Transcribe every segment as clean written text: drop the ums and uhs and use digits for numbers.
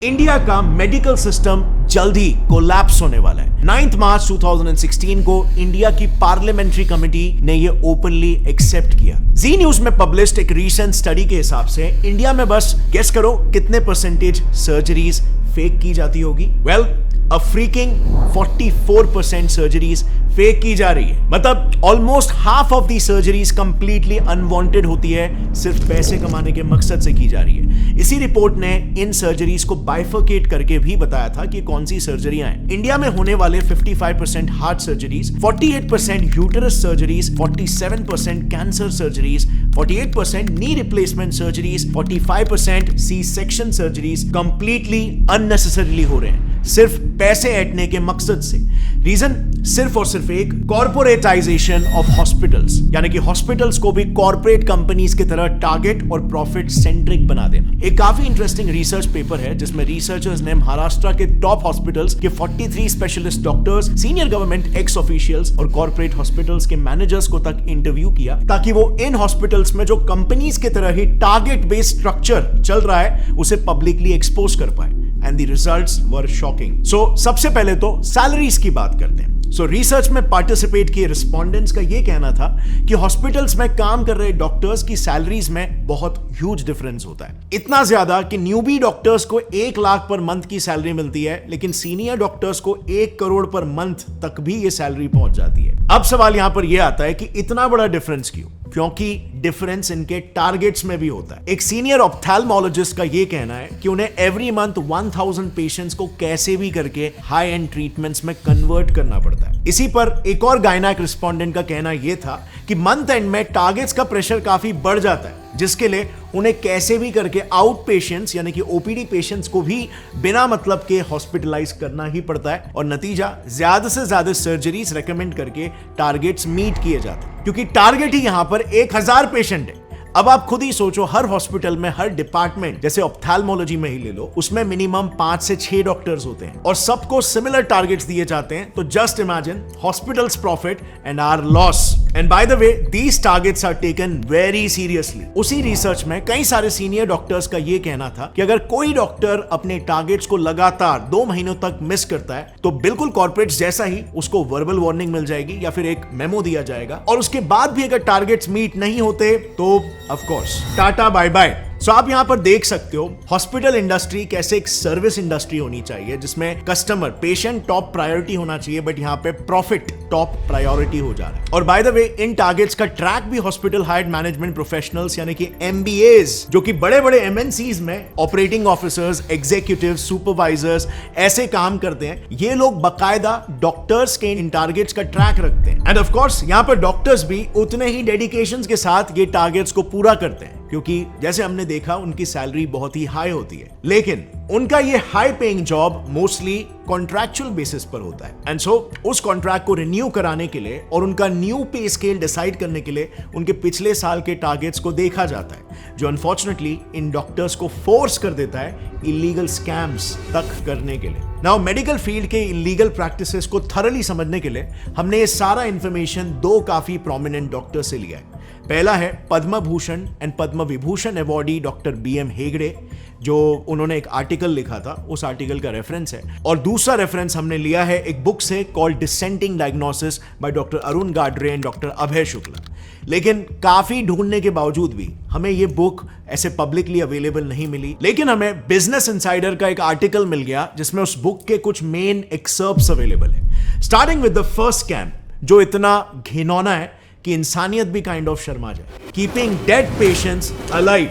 India का medical system जल्द ही collapse होने वाला है। 9 मार्च 2016 को इंडिया की पार्लियामेंट्री कमेटी ने ये ओपनली एक्सेप्ट किया। जी न्यूज में पब्लिश्ड एक रीसेंट स्टडी के हिसाब से इंडिया में बस गेस करो कितने परसेंटेज सर्जरीज फेक की जाती होगी। वेल, अ फ्रीकिंग 44% सर्जरीज फेक की जा रही है। मतलब almost half of the surgeries completely unwanted होती है, सिर्फ पैसे कमाने के मकसद से की जा रही है। इसी रिपोर्ट ने इन सर्जरीज को बाइफरकेट करके भी बताया था कि कौन सी सर्जरियां हैं। इंडिया में होने वाले 55% heart surgeries, 48% uterus surgeries, 47% cancer surgeries, 48% knee replacement surgeries, 45% C section surgeries completely unnecessarily हो रहे हैं, सिर्फ पैसे ऐंठने के मकसद से। रीजन सिर्फ और सिर्फ एक, कॉर्पोरेटाइजेशन ऑफ हॉस्पिटल्स, यानी कि हॉस्पिटल्स को भी कॉर्पोरेट कंपनीज की तरह टारगेट और प्रॉफिट सेंट्रिक बना देना। एक काफी इंटरेस्टिंग रिसर्च पेपर है जिसमें रिसर्चर्स ने महाराष्ट्र के टॉप हॉस्पिटल्स के 43 specialist doctors, senior government x officials और कॉर्पोरेट हॉस्पिटल्स के मैनेजर्स को तक इंटरव्यू किया, ताकि वो इन हॉस्पिटल्स में जो कंपनीज की तरह ही टारगेट बेस्ड स्ट्रक्चर चल रहा है उसे पब्लिकली एक्सपोज कर पाए। And the results were shocking. So, सबसे पहले तो सैलरीज की बात करते हैं। रिसर्च में पार्टिसिपेट किए रिस्पोंडेंट्स का यह कहना था कि हॉस्पिटल्स में काम कर रहे डॉक्टर्स की सैलरीज में बहुत ह्यूज डिफरेंस होता है। इतना ज्यादा कि न्यूबी डॉक्टर्स को 1 लाख पर मंथ की सैलरी मिलती है, लेकिन सीनियर डॉक्टर्स को 1 करोड़ पर मंथ तक भी ये सैलरी पहुंच जाती है। अब सवाल यहां पर यह आता है कि इतना बड़ा डिफरेंस क्यों? क्योंकि डिफरेंस इनके टारगेट्स में भी होता है। एक सीनियर ऑप्थेल्मोलॉजिस्ट का यह कहना है कि उन्हें एवरी मंथ 1000 पेशेंट्स को कैसे भी करके हाई एंड ट्रीटमेंट्स में कन्वर्ट करना पड़ता है। इसी पर एक और गायनेक रिस्पोंडेंट का कहना यह था कि मंथ एंड में टारगेट्स का प्रेशर काफी बढ़ जाता है, जिसके लिए उन्हें कैसे भी करके आउट पेशेंट्स यानी कि ओपीडी पेशेंट्स को भी बिना मतलब के हॉस्पिटलाइज करना ही पड़ता है, और नतीजा ज्यादा से ज्यादा सर्जरीज रेकमेंड करके टारगेट्स मीट किए जाते हैं, क्योंकि टारगेट ही यहां पर 1000 पेशेंट है। अब आप खुद ही सोचो, हर हॉस्पिटल में हर डिपार्टमेंट, जैसे ऑप्थेल्मोलॉजी में ही ले लो, उसमें मिनिमम 5 से 6 डॉक्टर्स होते हैं और सबको सिमिलर टारगेट्स दिए जाते हैं। तो just imagine hospitals profit and our loss. And by the way, these targets are taken very seriously. उसी रिसर्च में कई सारे सीनियर डॉक्टर्स का यह कहना था कि अगर कोई डॉक्टर अपने टारगेट्स को लगातार 2 महीनों तक मिस करता है तो बिल्कुल कॉर्पोरेट जैसा ही उसको वर्बल वार्निंग मिल जाएगी या फिर एक मेमो दिया जाएगा, और उसके बाद भी अगर टारगेट्स मीट नहीं होते तो of course tata bye bye. So आप यहां पर देख सकते हो हॉस्पिटल इंडस्ट्री कैसे एक सर्विस इंडस्ट्री होनी चाहिए, जिसमें कस्टमर, पेशेंट टॉप प्रायोरिटी होना चाहिए, बट यहां पे प्रॉफिट टॉप प्रायोरिटी हो जा रहा है। और bye the way, in targets का ट्रैक भी हॉस्पिटल हायर्ड मैनेजमेंट प्रोफेशनल्स यानी कि MBAs, जो कि बड़े बड़े MNCs में ऑपरेटिंग ऑफिसर्स, एग्जीक्यूटिव, सुपरवाइजर्स ऐसे काम करते हैं। ये लोग बकायदा डॉक्टर्स के इन टारगेट्स का ट्रैक रखते हैं, एंड ऑफ कोर्स यहां पर डॉक्टर्स भी उतने ही डेडिकेशन के साथ ये टारगेट्स को पूरा करते हैं, क्योंकि जैसे हमने देखा उनकी सैलरी बहुत ही हाई होती है। लेकिन उनका ये high paying job mostly contractual basis पर होता है, एंड सो उस कॉन्ट्रैक्ट को रिन्यू कराने के लिए और उनका न्यू पे स्केल डिसाइड करने के लिए उनके पिछले साल के टारगेट्स को देखा जाता है, जो अनफॉर्चुनेटली इन डॉक्टर्स को फोर्स कर देता है इलीगल स्कैम्स तक करने के लिए। नाउ, मेडिकल फील्ड के इलीगल प्रैक्टिसेस को थरली समझने के लिए हमने ये सारा इंफॉर्मेशन 2 काफी प्रोमिनेंट डॉक्टर से लिया है। पहला है Padma Bhushan and Padma Vibhushan awardee doctor BM Hegde, जो उन्होंने एक आर्टिकल लिखा था, उस आर्टिकल का रेफरेंस है। और दूसरा रेफरेंस हमने लिया है एक बुक से called dissenting diagnosis by doctor Arun Gadre and doctor Abhay Shukla. लेकिन काफी ढूंढने के बावजूद भी हमें ये बुक ऐसे पब्लिकली अवेलेबल नहीं मिली, लेकिन हमें बिजनेस इनसाइडर का एक आर्टिकल मिल गया जिसमें उस बुक के कुछ मेन एक्सर्प्ट्स अवेलेबल है। Starting with the first scam, जो इतना घिनौना है कि इंसानियत भी काइंड ऑफ शर्मा जाए, keeping dead patients alive.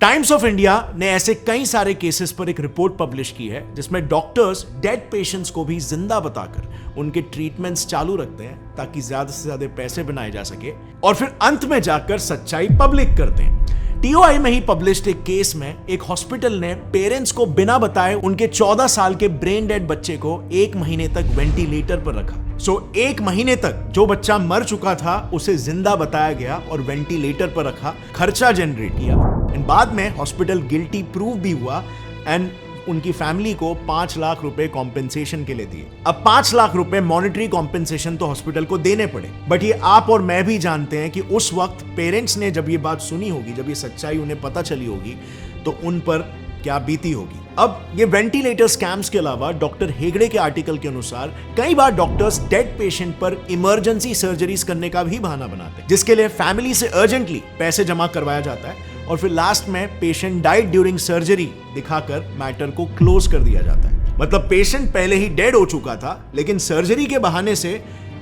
Times of India ने ऐसे कई सारे केसेस पर एक रिपोर्ट पब्लिश की है जिसमें डॉक्टर्स डेड पेशेंट्स को भी जिंदा बताकर उनके ट्रीटमेंट्स चालू रखते हैं, ताकि ज्यादा से ज्यादा पैसे बनाए जा सके, और फिर अंत में जाकर सच्चाई पब्लिक करते हैं। TOI में ही पब्लिश्ड एक केस में एक हॉस्पिटल ने पेरेंट्स को बिना बताए उनके 14 साल के ब्रेन डेड बच्चे को 1 महीने तक वेंटिलेटर पर रखा। 1 महीने तक जो बच्चा मर चुका था उसे जिंदा बताया गया और वेंटिलेटर पर रखा, खर्चा जनरेट किया, एंड बाद में हॉस्पिटल गिल्टी प्रूव भी हुआ, एंड उनकी फैमिली को 5 लाख रुपए कॉम्पेंसेशन के लिए दिए। अब 5 लाख रुपए मॉनेटरी कॉम्पेंसेशन तो हॉस्पिटल को देने पड़े, बट ये आप और मैं भी जानते हैं कि उस वक्त पेरेंट्स ने जब ये बात सुनी होगी, जब ये सच्चाई उन्हें पता चली होगी, तो उन पर क्या बीती होगी। अब ये वेंटिलेटर स्कैम्स के अलावा डॉक्टर हेगड़े के आर्टिकल के अनुसार कई बार डॉक्टर्स डेड पेशेंट पर इमरजेंसी सर्जरीज करने का भी बहाना बनाते हैं, जिसके लिए फैमिली से अर्जेंटली पैसे जमा करवाया जाता है और फिर लास्ट में पेशेंट डाइड ड्यूरिंग सर्जरी दिखाकर मैटर को क्लोज कर दिया जाता है। मतलब पेशेंट पहले ही डेड हो चुका था, लेकिन सर्जरी के बहाने से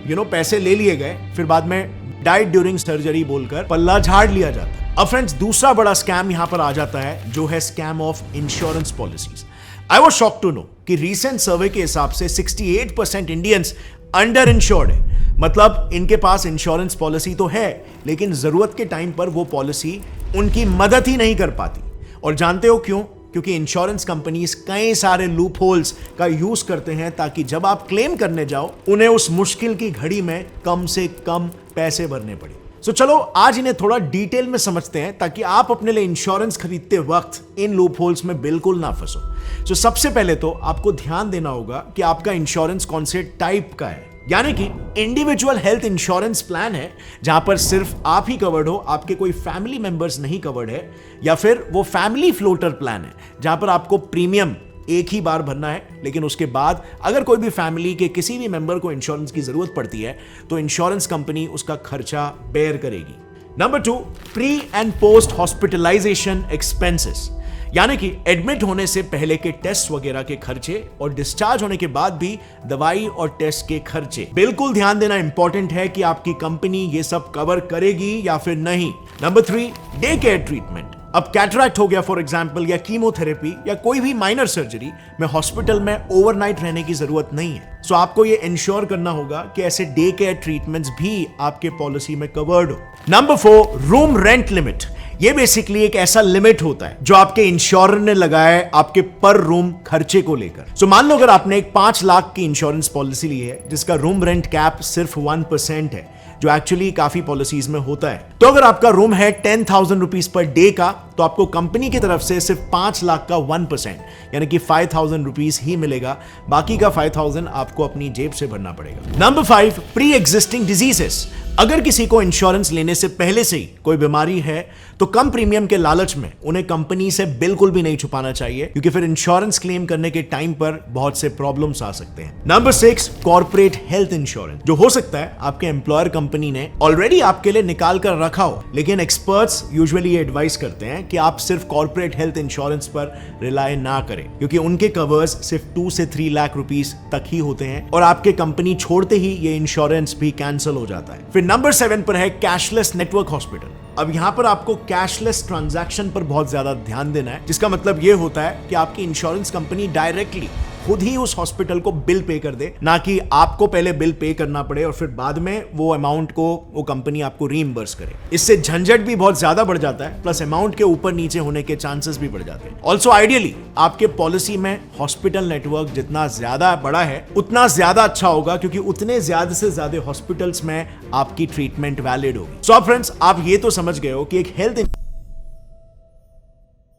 पैसे ले लिए गए, फिर बाद में डाइड ड्यूरिंग सर्जरी बोलकर पल्ला झाड़ लिया जाता है। अब फ्रेंड्स, दूसरा बड़ा स्कैम यहां पर आ जाता है, जो है scam of insurance policies. I was shocked to know कि रीसेंट सर्वे के हिसाब से 68% इंडियंस अंडर इंश्योर्ड है। मतलब इनके पास इंश्योरेंस पॉलिसी तो है, लेकिन जरूरत के टाइम पर वो पॉलिसी उनकी मदद ही नहीं कर पाती। और जानते हो क्यों? क्योंकि इंश्योरेंस कंपनीज कई सारे लूप होल्स का यूज करते हैं ताकि जब आप क्लेम करने जाओ उन्हें उस मुश्किल की घड़ी में कम से कम पैसे भरने पड़े। तो चलो आज इन्हें थोड़ा डिटेल में समझते हैं ताकि आप अपने लिए इंश्योरेंस खरीदते वक्त इन लूप होल्स में बिल्कुल ना फंसो। तो सबसे पहले तो आपको ध्यान देना होगा कि आपका इंश्योरेंस कौन से टाइप का है। यानी कि इंडिविजुअल हेल्थ इंश्योरेंस प्लान है जहां पर सिर्फ आप ही कवर्ड हो, आपके कोई फैमिली मेंबर्स नहीं कवर्ड है, या फिर वो फैमिली फ्लोटर प्लान है जहां पर आपको प्रीमियम एक ही बार भरना है, लेकिन उसके बाद अगर कोई भी फैमिली के किसी भी मेंबर को इंश्योरेंस की जरूरत पड़ती है तो इंश्योरेंस कंपनी उसका खर्चा बेयर करेगी। Number 2, pre and post hospitalization expenses, यानी कि एडमिट होने से पहले के टेस्ट वगैरह के खर्चे और डिस्चार्ज होने के बाद भी दवाई और टेस्ट के खर्चे। बिल्कुल ध्यान देना इंपॉर्टेंट है कि आपकी कंपनी ये सब कवर करेगी या फिर नहीं। Number 3, day care treatment. अब कैटरैक्ट हो गया फॉर एग्जांपल, या कीमोथेरेपी या कोई भी माइनर सर्जरी में हॉस्पिटल में ओवरनाइट रहने की जरूरत नहीं है। सो आपको ये इंश्योर करना होगा कि ऐसे डे केयर ट्रीटमेंट्स भी आपके पॉलिसी में कवर्ड हो। Number 4, room rent limit. ये बेसिकली एक ऐसा लिमिट होता है जो आपके इंश्योरर ने लगाया है आपके पर रूम खर्चे को लेकर। सो मान लो अगर आपने एक 5 लाख की इंश्योरेंस पॉलिसी ली है जिसका रूम रेंट कैप सिर्फ 1% है, जो एक्चुअली काफी पॉलिसीज में होता है, तो अगर आपका रूम है 10,000 रुपीज पर डे का, तो आपको कंपनी की तरफ से सिर्फ 5 लाख का 1% यानी कि 5,000 रुपीज ही मिलेगा। बाकी का 5,000 आपको अपनी जेब से भरना पड़ेगा। Number 5, pre existing diseases. अगर किसी को इंश्योरेंस लेने से पहले से ही कोई बीमारी है तो कम प्रीमियम के लालच में उन्हें कंपनी से बिल्कुल भी नहीं छुपाना चाहिए, क्योंकि फिर इंश्योरेंस क्लेम करने के टाइम पर बहुत से प्रॉब्लम्स आ सकते हैं। नंबर 6, कॉर्पोरेट हेल्थ इंश्योरेंस, जो हो सकता है आपके एम्प्लॉयर कंपनी ने ऑलरेडी आपके लिए निकाल कर रखा हो, लेकिन एक्सपर्ट्स यूजुअली ये एडवाइस करते हैं कि आप सिर्फ कॉर्पोरेट हेल्थ इंश्योरेंस पर रिलाय ना करें, क्योंकि उनके कवर्स सिर्फ 2 से 3 लाख रुपीस तक ही होते हैं और आपके कंपनी छोड़ते ही ये इंश्योरेंस भी कैंसिल हो जाता है। फिर नंबर 7 पर है कैशलेस नेटवर्क हॉस्पिटल। अब यहां पर आपको कैशलेस ट्रांजैक्शन पर बहुत ज्यादा ध्यान देना है, जिसका मतलब यह होता है कि आपकी इंश्योरेंस कंपनी डायरेक्टली खुद ही उस हॉस्पिटल को बिल पे कर दे, ना कि आपको पहले बिल पे करना पड़े और फिर बाद में वो अमाउंट को वो कंपनी आपको रीइंबर्स करे। इससे झंझट भी बहुत ज्यादा बढ़ जाता है, प्लस अमाउंट के ऊपर नीचे होने के चांसेस भी बढ़ जाते हैं। ऑल्सो आइडियली आपके पॉलिसी में हॉस्पिटल नेटवर्क जितना ज्यादा बड़ा है उतना ज्यादा अच्छा होगा, क्योंकि उतने ज्यादा से ज्यादा हॉस्पिटल्स में आपकी ट्रीटमेंट वैलिड होगी। सो फ्रेंड्स, आप ये तो समझ गए हो कि एक हेल्थ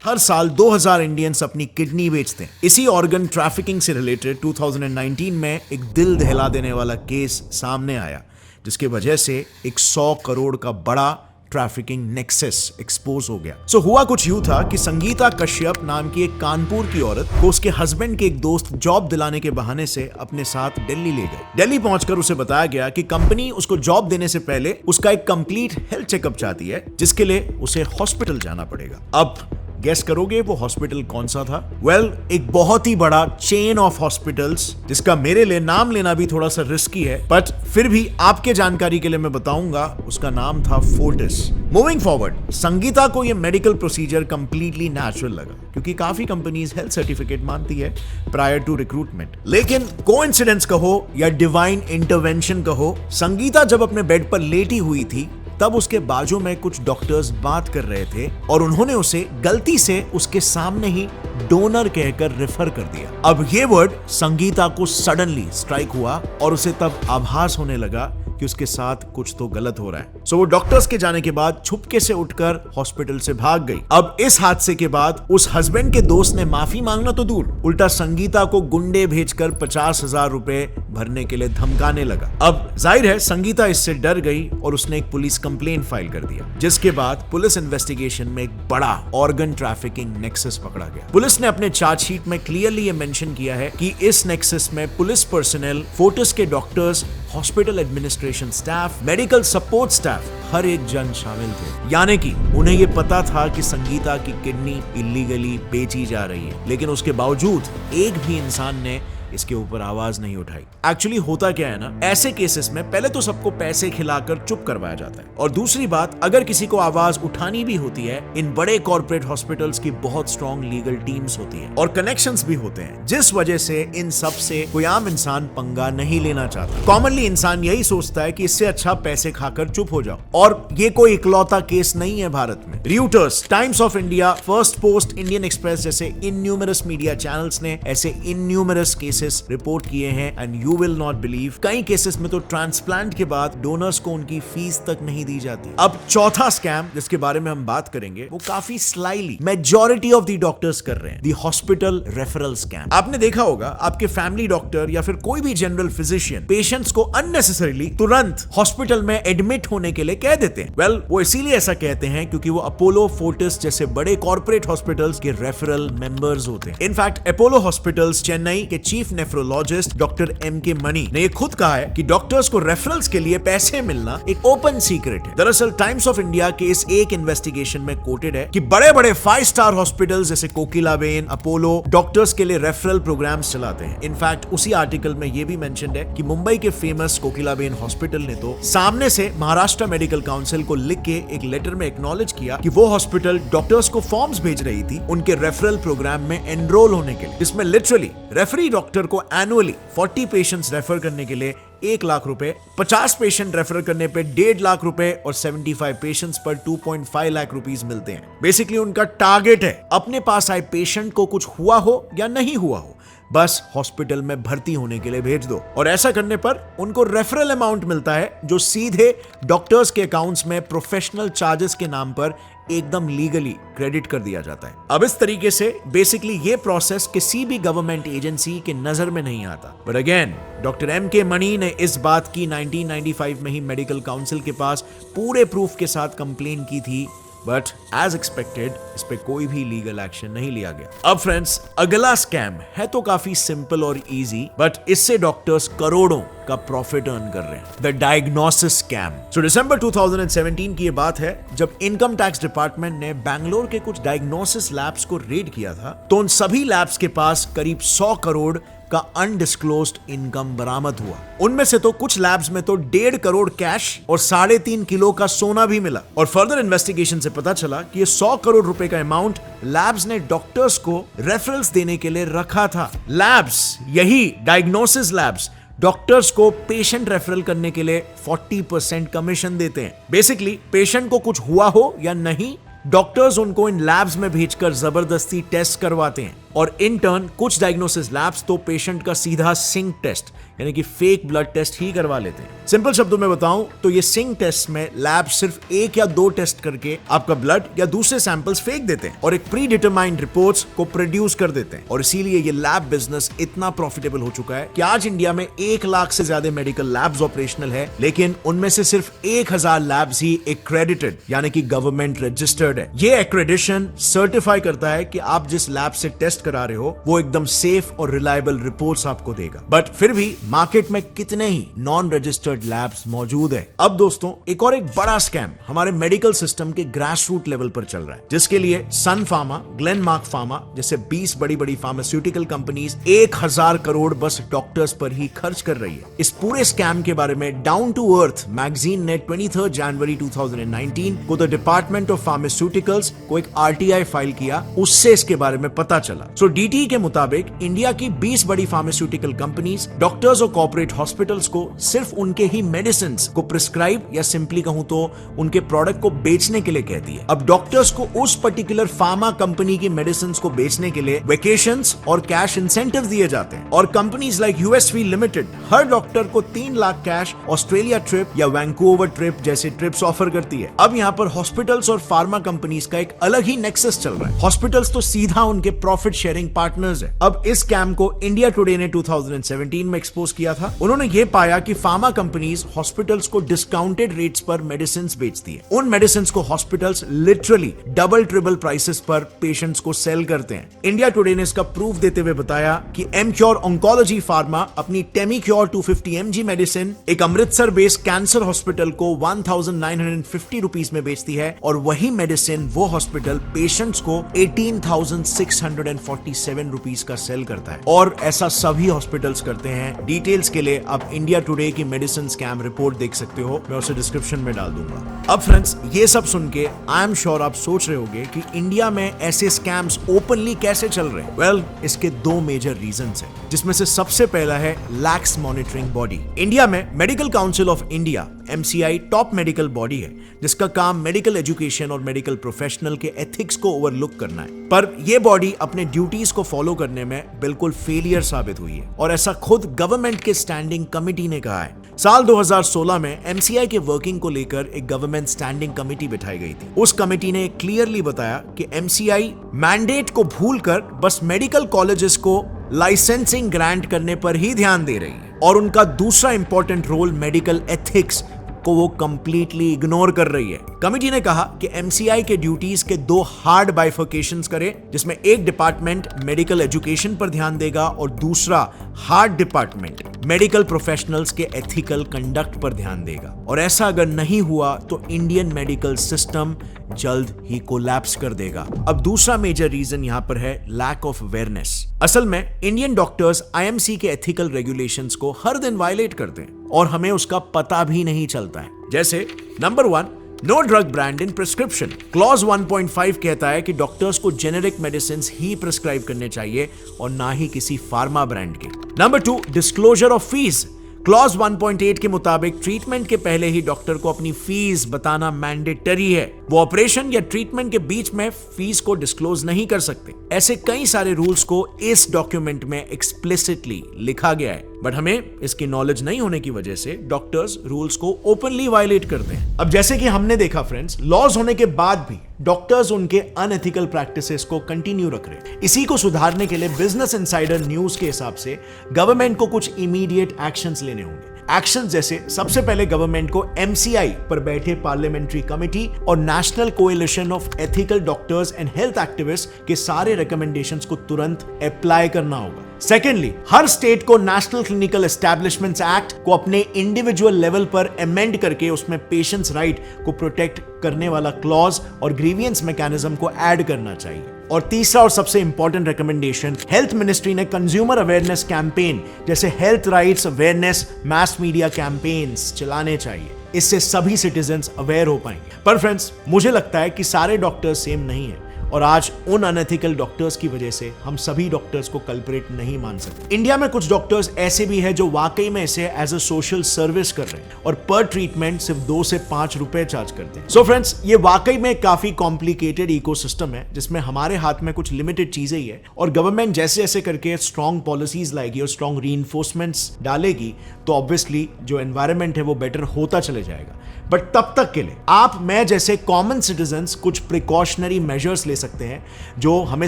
हर साल 2000 इंडियंस अपनी किडनी बेचते हैं। इसी ऑर्गन ट्रैफिकिंग से रिलेटेड 2019 में एक दिल दहला देने वाला केस सामने आया, जिसकी वजह से एक 100 करोड़ का बड़ा ट्रैफिकिंग नेक्सस एक्सपोज हो गया। सो हुआ कुछ यूं था कि संगीता कश्यप नाम की एक कानपुर की औरत को उसके हस्बैंड के एक दोस्त जॉब दिलाने के बहाने से अपने साथ दिल्ली ले गए। दिल्ली पहुंचकर उसे बताया गया कि कंपनी उसको जॉब देने से पहले उसका एक कंप्लीट हेल्थ चेकअप चाहती है, जिसके लिए उसे हॉस्पिटल जाना पड़ेगा। अब गेस करोगे वो हॉस्पिटल कौन सा था? वेल, एक बहुत ही बड़ा चेन ऑफ हॉस्पिटल्स, जिसका मेरे लिए नाम लेना भी थोड़ा सा रिस्की है, बट फिर भी आपके जानकारी के लिए मैं बताऊंगा। उसका नाम था फोर्टिस। मूविंग फॉरवर्ड, संगीता को यह मेडिकल प्रोसीजर कंप्लीटली नेचुरल लगा, क्योंकि काफी कंपनीज हेल्थ सर्टिफिकेट मांगती है प्रायर टू रिक्रूटमेंट। लेकिन कोइंसिडेंस कहो या डिवाइन इंटरवेंशन कहो, संगीता जब अपने बेड पर लेटी हुई थी तब उसके बाजू में कुछ डॉक्टर्स बात कर रहे थे और उन्होंने उसे गलती से उसके सामने ही डोनर कहकर रेफर कर दिया। अब ये वर्ड संगीता को सडनली स्ट्राइक हुआ और उसे तब आभास होने लगा कि उसके साथ कुछ तो गलत हो रहा है। सो वो डॉक्टर्स के जाने के बाद छुपके से उठकर हॉस्पिटल से भाग गई। अब इस हादसे के बाद उस हस्बैंड के दोस्त ने माफी मांगना तो दूर, उल्टा संगीता को गुंडे भेजकर 50,000 रुपए भरने के लिए धमकाने लगा। अब जाहिर है संगीता इससे डर गई और उसने एक पुलिस कंप्लेंट फाइल कर दिया, जिसके बाद पुलिस इन्वेस्टिगेशन में एक बड़ा ऑर्गन ट्रैफिकिंग नेक्सस पकड़ा गया। पुलिस ने अपने चार्जशीट में क्लियरली ये मेंशन किया है कि इस नेक्सस में पुलिस पर्सनल, फोर्टिस के doctors, hospital administration staff, medical support staff, हर एक जन शामिल थे। यानी कि उन्हें यह पता था कि संगीता की किडनी इलीगली बेची जा रही है, लेकिन उसके बावजूद एक भी इंसान ने इसके ऊपर आवाज नहीं उठाई। एक्चुअली होता क्या है ना, ऐसे केसेस में पहले तो सबको पैसे खिलाकर चुप करवाया जाता है, और दूसरी बात, अगर किसी को आवाज उठानी भी होती है, इन बड़े कॉर्पोरेट हॉस्पिटल्स की बहुत स्ट्रॉन्ग लीगल टीम्स होती है और कनेक्शंस भी होते हैं, जिस वजह से इन सब से कोई आम इंसान पंगा नहीं लेना चाहता। कॉमनली इंसान यही सोचता है कि इससे अच्छा पैसे खाकर चुप हो जाओ, और ये कोई इकलौता केस नहीं है भारत में। Reuters, times of India, first post, Indian express जैसे इन्यूमरस मीडिया चैनल्स ने ऐसे इन्यूमरस केसेस रिपोर्ट किए हैं, and you will not believe, कई केसेस में तो ट्रांसप्लांट के बाद डोनर्स को उनकी फीस तक नहीं दी जाती। अब चौथा स्कैम जिसके बारे में हम बात करेंगे, वो काफी slightly majority of the doctors कर रहे हैं, द हॉस्पिटल रेफरल स्कैम। आपने देखा होगा, आपके फैमिली डॉक्टर या फिर कोई भी जनरल फिजिशियन पेशेंट्स को अननेसेसरीली तुरंत हॉस्पिटल में एडमिट होने के लिए कह देते हैं। वेल, वो इसीलिए ऐसा कहते हैं क्योंकि वो अपोलो, फोर्टिस जैसे बड़े कॉर्पोरेट हॉस्पिटल्स के रेफरल मेंबर्स होते हैं। इनफैक्ट अपोलो हॉस्पिटल्स चेन्नई के chief nephrologist doctor MK. Money ने खुद कहा है कि डॉक्टर्स को रेफरल्स के लिए पैसे मिलना एक ओपन सीक्रेट है। दरअसल टाइम्स ऑफ इंडिया के इस एक इन्वेस्टिगेशन में कोटेड है कि बड़े बड़े 5 स्टार हॉस्पिटल्स जैसे कोकिलाबेन, अपोलो डॉक्टर्स के लिए रेफरल प्रोग्राम्स चलाते हैं। इनफैक्ट उसी आर्टिकल में यह भी मेंशन्ड है कि मुंबई के फेमस कोकिलाबेन हॉस्पिटल ने तो सामने से महाराष्ट्र मेडिकल काउंसिल को लिख के एक लेटर में एक्नॉलेज किया कि वो हॉस्पिटल डॉक्टर्स को फॉर्म्स भेज रही थी उनके रेफरल प्रोग्राम में एनरोल होने के लिए, जिसमें लिटरली रेफरी डॉक्टर को एनुअली 40 पेशेंट्स रेफर करने के लिए 1 लाख रुपए, 50 पेशेंट रेफर करने पे 1.5 लाख रुपए और 75 पेशेंट्स पर 2.5 लाख रुपीस मिलते हैं। बेसिकली उनका टारगेट है अपने पास आए पेशेंट को कुछ हुआ हो या नहीं हुआ हो, बस हॉस्पिटल में भर्ती होने के लिए भेज दो, और ऐसा करने पर उनको रेफरल अमाउंट मिलता है जो सीधे डॉक्टर्स के अकाउंट्स में प्रोफेशनल चार्जेस के नाम पर एकदम लीगली क्रेडिट कर दिया जाता है। अब इस तरीके से बेसिकली ये प्रोसेस किसी भी गवर्नमेंट एजेंसी के नजर में नहीं आता। But again, doctor MK. Money ने इस बात की 1995 में ही मेडिकल काउंसिल के पास पूरे प्रूफ के साथ कंप्लेन की थी, बट एज एक्सपेक्टेड इस पे कोई भी लीगल एक्शन नहीं लिया गया। अब फ्रेंड्स, अगला स्कैम है तो काफी सिंपल और इजी, बट इससे डॉक्टर्स करोड़ों का प्रॉफिट अर्न कर रहे हैं, द डायग्नोसिस स्कैम। सो दिसंबर 2017 की ये बात है, जब इनकम टैक्स डिपार्टमेंट ने बैंगलोर के कुछ डायग्नोसिस लैब्स को रेड किया था, तो उन सभी लैब्स के पास करीब 100 करोड़ का अनडिस्क्लोज्ड इनकम बरामद हुआ। उनमें से तो कुछ लैब्स में तो 1.5 करोड़ कैश और 3.5 किलो का सोना भी मिला, और फर्दर इन्वेस्टिगेशन से पता चला कि ये 100 करोड़ रुपए का अमाउंट लैब्स ने डॉक्टर्स को रेफरल्स देने के लिए रखा था। लैब्स, यही डायग्नोसिस लैब्स, डॉक्टर्स को पेशेंट रेफरल करने के लिए 40% कमीशन देते हैं। बेसिकली पेशेंट को कुछ हुआ हो या नहीं, डॉक्टर्स उनको इन लैब्स में भेजकर जबरदस्ती टेस्ट करवाते हैं, और इन टर्न कुछ डायग्नोसिस लैब्स तो पेशेंट का सीधा सिंक टेस्ट यानी कि फेक ब्लड टेस्ट ही करवा लेते हैं। सिंपल शब्दों में बताऊं तो ये सिंक टेस्ट में लैब सिर्फ 1 या 2 टेस्ट करके आपका ब्लड या दूसरे सैंपल्स फेंक देते हैं और एक प्री डिटरमाइंड रिपोर्ट्स को प्रोड्यूस कर देते हैं, और इसीलिए ये लैब बिजनेस इतना प्रॉफिटेबल हो चुका है कि आज इंडिया में 1 लाख से ज्यादा मेडिकल लैब्स ऑपरेशनल है, लेकिन उनमें से सिर्फ 1000 लैब्स ही एक्रेडिटेड यानी कि गवर्नमेंट रजिस्टर्ड है। ये एक्रेडिशन सर्टिफाई करता है कि आप जिस लैब से टेस्ट करा रहे हो वो एकदम सेफ और रिलायबल रिपोर्ट्स आपको देगा। बट फिर भी मार्केट में कितने ही नॉन रजिस्टर्ड लैब्स मौजूद है। अब दोस्तों, एक बड़ा स्कैम हमारे मेडिकल सिस्टम के ग्रास रूट लेवल पर चल रहा है, जिसके लिए सन फार्मा, ग्लेनमार्क फार्मा जैसे 20 बड़ी बड़ी फार्मास्यूटिकल कंपनीज 1000 करोड़ बस डॉक्टर्स पर ही खर्च कर रही है। इस पूरे स्कैम के बारे में डाउन टू अर्थ मैगजीन ने 23 जनवरी 2019 को द डिपार्टमेंट ऑफ फार्मास्यूटिकल्स को एक RTI फाइल किया, उससे इसके बारे में पता चला। सो डीटी के मुताबिक इंडिया की 20 बड़ी फार्मास्यूटिकल कंपनीज डॉक्टर्स और कॉर्पोरेट हॉस्पिटल्स को सिर्फ उनके ही मेडिसिन को प्रिस्क्राइब या सिंपली कहूं तो उनके प्रोडक्ट को बेचने के लिए कहती है। अब डॉक्टर्स को उस पर्टिकुलर फार्मा कंपनी की मेडिसिन को बेचने के लिए वेकेशंस और कैश इंसेंटिव दिए जाते हैं और कंपनीज लाइक यूएसवी लिमिटेड हर डॉक्टर को 3 लाख कैश ऑस्ट्रेलिया ट्रिप या वैंकूवर ट्रिप जैसे ट्रिप्स ऑफर करती है। अब यहाँ पर हॉस्पिटल्स और फार्मा कंपनीज का एक अलग ही नेक्सस चल रहा है। हॉस्पिटल्स तो सीधा उनके प्रॉफिट शेयरिंग पार्टनर्स है। अब इस स्कैम को इंडिया टुडे ने 2017 में एक्सपोज किया था। उन्होंने ये पाया कि फार्मा कंपनीज हॉस्पिटल्स को डिस्काउंटेड रेट्स पर मेडिसिन बेचती है। उन मेडिसिन को hospitals literally double triple prices पर पेशेंट्स को सेल करते हैं। इंडिया टुडे ने इसका प्रूफ देते हुए बताया कि एमक्योर ऑन्कोलॉजी फार्मा अपनी टेमीक्योर 250 mg मेडिसिन एक अमृतसर बेस्ड कैंसर हॉस्पिटल को 1950 रुपीस में बेचती है और वही मेडिसिन वो हॉस्पिटल पेशेंट्स को 18,647 रुपीस का सेल करता है और ऐसा सभी हॉस्पिटल्स करते हैं। डिटेल्स के लिए आप इंडिया टुडे की मेडिसिन स्कैम रिपोर्ट देख सकते हो, मैं उसे डिस्क्रिप्शन में डाल दूंगा। अब फ्रेंड्स, ये सब सुन के आई एम श्योर आप सोच रहे होंगे कि इंडिया में ऐसे स्कैम्स ओपनली कैसे चल रहे हैं। वेल, इसके 2 मेजर रीजंस हैं, जिसमें से सबसे पहला है लैक्स मॉनिटरिंग बॉडी। इंडिया में medical council of India MCI top medical body है जिसका काम मेडिकल एजुकेशन और मेडिकल प्रोफेशनल के एथिक्स को ओवरलुक करना है, पर यह बॉडी अपने ड्यूटीज को फॉलो करने में बिल्कुल फेलियर साबित हुई है और ऐसा खुद गवर्नमेंट के स्टैंडिंग कमिटी ने कहा है। साल 2016 में MCI के वर्किंग को लेकर एक गवर्नमेंट स्टैंडिंग कमेटी बिठाई गई थी। उस कमेटी ने क्लियरली बताया कि MCI मैंडेट को भूलकर बस मेडिकल कॉलेजेस को लाइसेंसिंग ग्रांट करने पर ही ध्यान दे रही है और उनका दूसरा इंपॉर्टेंट रोल मेडिकल एथिक्स को वो कंप्लीटली इग्नोर कर रही है। कमिटी ने कहा कि MCI के ड्यूटीज के 2 हार्ड बाइफर्केशंस करे, जिसमें एक डिपार्टमेंट मेडिकल एजुकेशन पर ध्यान देगा और दूसरा हार्ड डिपार्टमेंट मेडिकल प्रोफेशनल्स के एथिकल कंडक्ट पर ध्यान देगा। और ऐसा अगर नहीं हुआ तो इंडियन मेडिकल सिस्टम जल्द ही कोलैप्स कर देगा। अब दूसरा मेजर रीजन यहां पर है लैक ऑफ अवेयरनेस। असल में इंडियन डॉक्टर्स IMC के एथिकल रेगुलेशंस को हर दिन वायलेट करते हैं और हमें उसका पता भी नहीं चलता है। जैसे number 1, no drug brand in prescription. Clause 1.5 कहता है कि डॉक्टर्स को जेनेरिक मेडिसिन ही प्रिस्क्राइब करने चाहिए और ना ही किसी फार्मा ब्रांड के। Number 2, disclosure of fees. Clause 1.8 के मुताबिक ट्रीटमेंट के पहले ही डॉक्टर को अपनी फीस बताना मैंडेटरी है। वो ऑपरेशन या ट्रीटमेंट के बीच में फीस को डिस्क्लोज नहीं कर सकते। ऐसे कई सारे रूल्स को इस डॉक्यूमेंट में एक्सप्लिसिटली लिखा गया है, बट हमें इसकी नॉलेज नहीं होने की वजह से डॉक्टर्स रूल्स को ओपनली वायलेट करते हैं। अब जैसे कि हमने देखा फ्रेंड्स, लॉज होने के बाद भी डॉक्टर्स उनके अनएथिकल प्रैक्टिसेस को कंटिन्यू रख रहे हैं। इसी को सुधारने के लिए बिजनेस इनसाइडर न्यूज के हिसाब से गवर्नमेंट को कुछ इमीडिएट एक्शंस लेने होंगे। एक्शन जैसे सबसे पहले गवर्नमेंट को MCI पर बैठे पार्लियामेंट्री कमेटी और national coalition of ethical doctors and health activist के सारे रिकमेंडेशंस को तुरंत अप्लाई करना होगा। सेकेंडली, हर स्टेट को नेशनल क्लिनिकल एस्टैब्लिशमेंट्स एक्ट को अपने इंडिविजुअल लेवल पर अमेंड करके उसमें पेशेंट्स राइट को प्रोटेक्ट करने वाला क्लॉज और ग्रीवियंस मैकेनिज्म को ऐड करना चाहिए। और तीसरा और सबसे इंपॉर्टेंट रिकमेंडेशन, हेल्थ मिनिस्ट्री ने कंज्यूमर अवेयरनेस कैंपेन जैसे health rights awareness mass media campaigns चलाने चाहिए। इससे सभी सिटीजन्स अवेयर हो पाएंगे। पर फ्रेंड्स, मुझे लगता है कि सारे डॉक्टर्स सेम नहीं है और आज उन अनएथिकल डॉक्टर्स की वजह से हम सभी डॉक्टर्स को कल्परेट नहीं मान सकते। इंडिया में कुछ डॉक्टर्स ऐसे भी हैं जो वाकई में इसे एज अ सोशल सर्विस कर रहे हैं और पर ट्रीटमेंट सिर्फ 2 से 5 रुपए चार्ज करते हैं। सो फ्रेंड्स, ये वाकई में काफी कॉम्प्लिकेटेड इकोसिस्टम है जिसमें हमारे हाथ में कुछ लिमिटेड चीजें ही है और गवर्नमेंट जैसे जैसे करके स्ट्रॉन्ग पॉलिसीज लाएगी और स्ट्रॉन्ग रीइंफोर्समेंट्स डालेगी तो ऑब्वियसली जो एनवायरमेंट है वो बेटर होता चले जाएगा। बट तब तक के लिए आप मैं जैसे कॉमन सिटीजन्स कुछ प्रिकॉशनरी मेजर्स ले सकते हैं जो हमें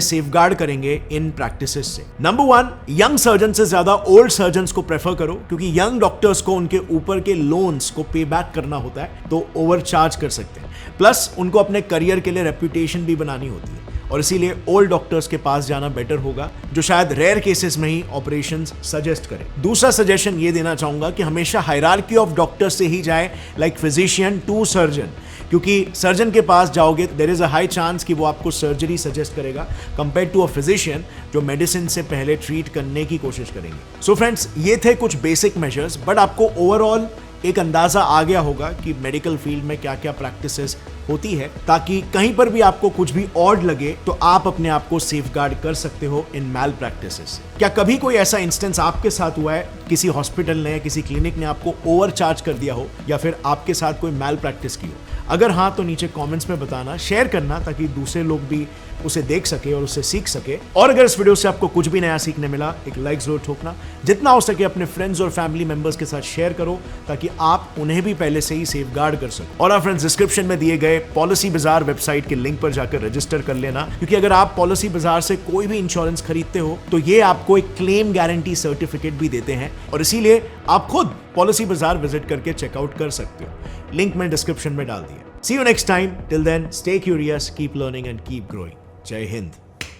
सेफगार्ड करेंगे इन प्रैक्टिसेस से। नंबर 1, यंग सर्जन से ज्यादा ओल्ड सर्जन्स को प्रेफर करो, क्योंकि यंग डॉक्टर्स को उनके ऊपर के लोन्स को पे बैक करना होता है तो ओवरचार्ज कर सकते हैं। प्लस उनको अपने करियर के लिए रेप्यूटेशन भी बनानी होती है और इसीलिए ओल्ड डॉक्टर्स के पास जाना बेटर होगा जो शायद रेयर केसेस में ही ऑपरेशंस सजेस्ट करें। दूसरा सजेशन ये देना चाहूंगा कि हमेशा हायरार्की ऑफ डॉक्टर्स से ही जाए, लाइक फिजिशियन टू सर्जन, क्योंकि सर्जन के पास जाओगे there is a high chance कि वो आपको सर्जरी सजेस्ट करेगा कंपेयर टू अ फिजिशियन जो मेडिसिन से पहले ट्रीट करने की कोशिश करेंगे। सो फ्रेंड्स, ये थे कुछ बेसिक मेजर्स, बट आपको ओवरऑल एक अंदाजा आ गया होगा कि मेडिकल फील्ड में क्या क्या प्रैक्टिसेस होती है, ताकि कहीं पर भी आपको कुछ भी ऑड लगे तो आप अपने आप को सेफगार्ड कर सकते हो इन मैल प्रैक्टिसेस। क्या कभी कोई ऐसा इंस्टेंस आपके साथ हुआ है, किसी हॉस्पिटल ने, किसी क्लिनिक ने आपको ओवरचार्ज कर दिया हो या फिर आपके साथ कोई मैल प्रैक्टिस की हो? अगर हाँ तो नीचे कमेंट्स में बताना, शेयर करना, ताकि दूसरे लोग भी उसे देख सके और उससे सीख सके। और अगर इस वीडियो से आपको कुछ भी नया सीखने मिला, एक लाइक जरूर ठोकना। जितना हो सके अपने फ्रेंड्स और फैमिली मेंबर्स के साथ शेयर करो, ताकि आप उन्हें भी पहले से ही सेफगार्ड कर सको। और फ्रेंड्स, डिस्क्रिप्शन में दिए गए पॉलिसी बाजार वेबसाइट के लिंक पर जाकर रजिस्टर कर लेना, क्योंकि अगर आप पॉलिसी बाजार से कोई भी इंश्योरेंस खरीदते हो तो ये आपको एक क्लेम गारंटी सर्टिफिकेट भी देते हैं, और इसीलिए आप खुद पॉलिसी बाजार विजिट करके चेकआउट कर सकते हो। लिंक मैं डिस्क्रिप्शन में डाल दिया। See you next time. Till then, stay curious, keep learning and keep growing. Jai Hind.